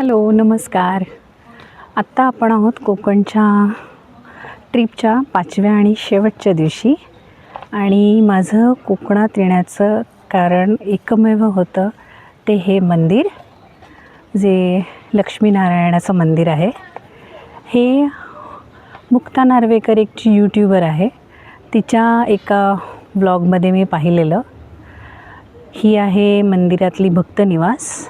Hello, नमस्कार. आत्ता आपण आहोत कोकणच्या ट्रिपच्या 5व्या आणि शेवटच्या दिवशी. आणि माझं कोकणात येण्याचं कारण एकमेव होतं ते हे मंदिर, जे लक्ष्मीनारायणाचं मंदिर आहे. हे मुक्ता नार्वेकर एक यूट्यूबर आहे, तिच्या एका ब्लॉगमध्ये मी पाहिलेलं. ही आहे मंदिरातली भक्त निवास,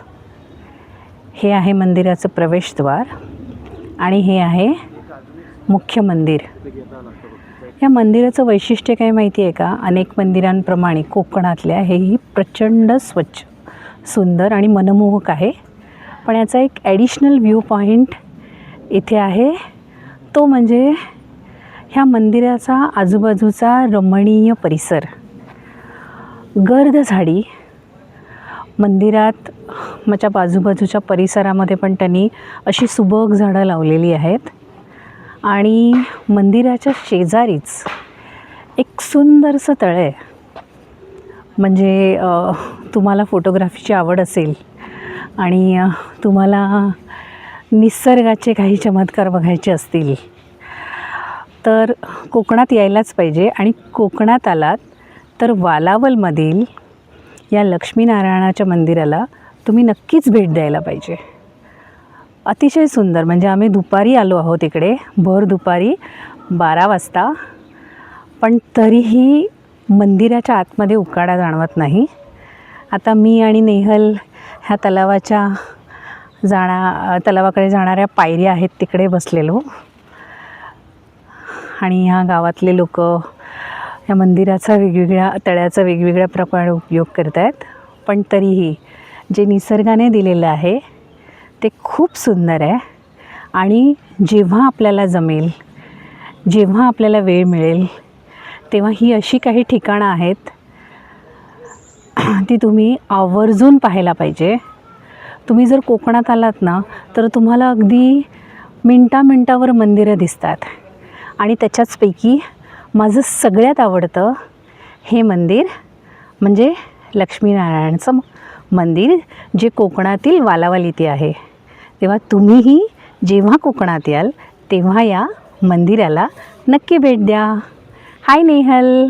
हे आहे मंदिराचं प्रवेशद्वार आणि हे आहे मुख्य मंदिर. या मंदिराचं वैशिष्ट्य काय माहिती आहे का? अनेक मंदिरांप्रमाणे कोकणातल्या हेही प्रचंड स्वच्छ, सुंदर आणि मनमोहक आहे. पण याचा एक ॲडिशनल व्ह्यू पॉईंट इथे आहे, तो म्हणजे ह्या मंदिराचा आजूबाजूचा रमणीय परिसर. गर्द झाडी मंदिरात माझ्या बाजूबाजूच्या परिसरामध्ये पण त्यांनी अशी सुबक झाडं लावलेली आहेत. आणि मंदिराच्या शेजारीच एक सुंदरसं तळं आहे. म्हणजे तुम्हाला फोटोग्राफीची आवड असेल आणि तुम्हाला निसर्गाचे काही चमत्कार बघायचे असतील तर कोकणात यायलाच पाहिजे. आणि कोकणात आलात तर वालावलमधील या लक्ष्मीनारायणाच्या मंदिराला तुम्ही नक्कीच भेट द्यायला पाहिजे. अतिशय सुंदर. म्हणजे आम्ही दुपारी आलो आहोत इकडे, भर दुपारी 12 वाजता, पण तरीही मंदिराच्या आतमध्ये उकाडा जाणवत नाही. आता मी आणि नेहल ह्या तलावाकडे जाणाऱ्या पायऱ्या आहेत तिकडे बसलेलो. आणि ह्या गावातले लोक या मंदिराचा तळ्याचा वेगवेगळ्या प्रकारे उपयोग करत आहेत. पण तरीही जे निसर्गाने दिलेलं आहे ते खूप सुंदर आहे. आणि जेव्हा आपल्याला जमेल, जेव्हा आपल्याला वेळ मिळेल, तेव्हा ही अशी काही ठिकाणं आहेत ती तुम्ही आवर्जून पाहायला पाहिजे. तुम्ही जर कोकणात आलात ना तर तुम्हाला अगदी मिनटावर मंदिरं दिसतात. आणि त्याच्याचपैकी माझं सगळ्यात आवडतं हे मंदिर म्हणजे लक्ष्मीनारायणाचं मंदिर, जे कोकणातील वालावल इथे आहे. तेव्हा तुम्हीही जेव्हा कोकणात याल तेव्हा या मंदिराला नक्की भेट द्या. हाय नेहल.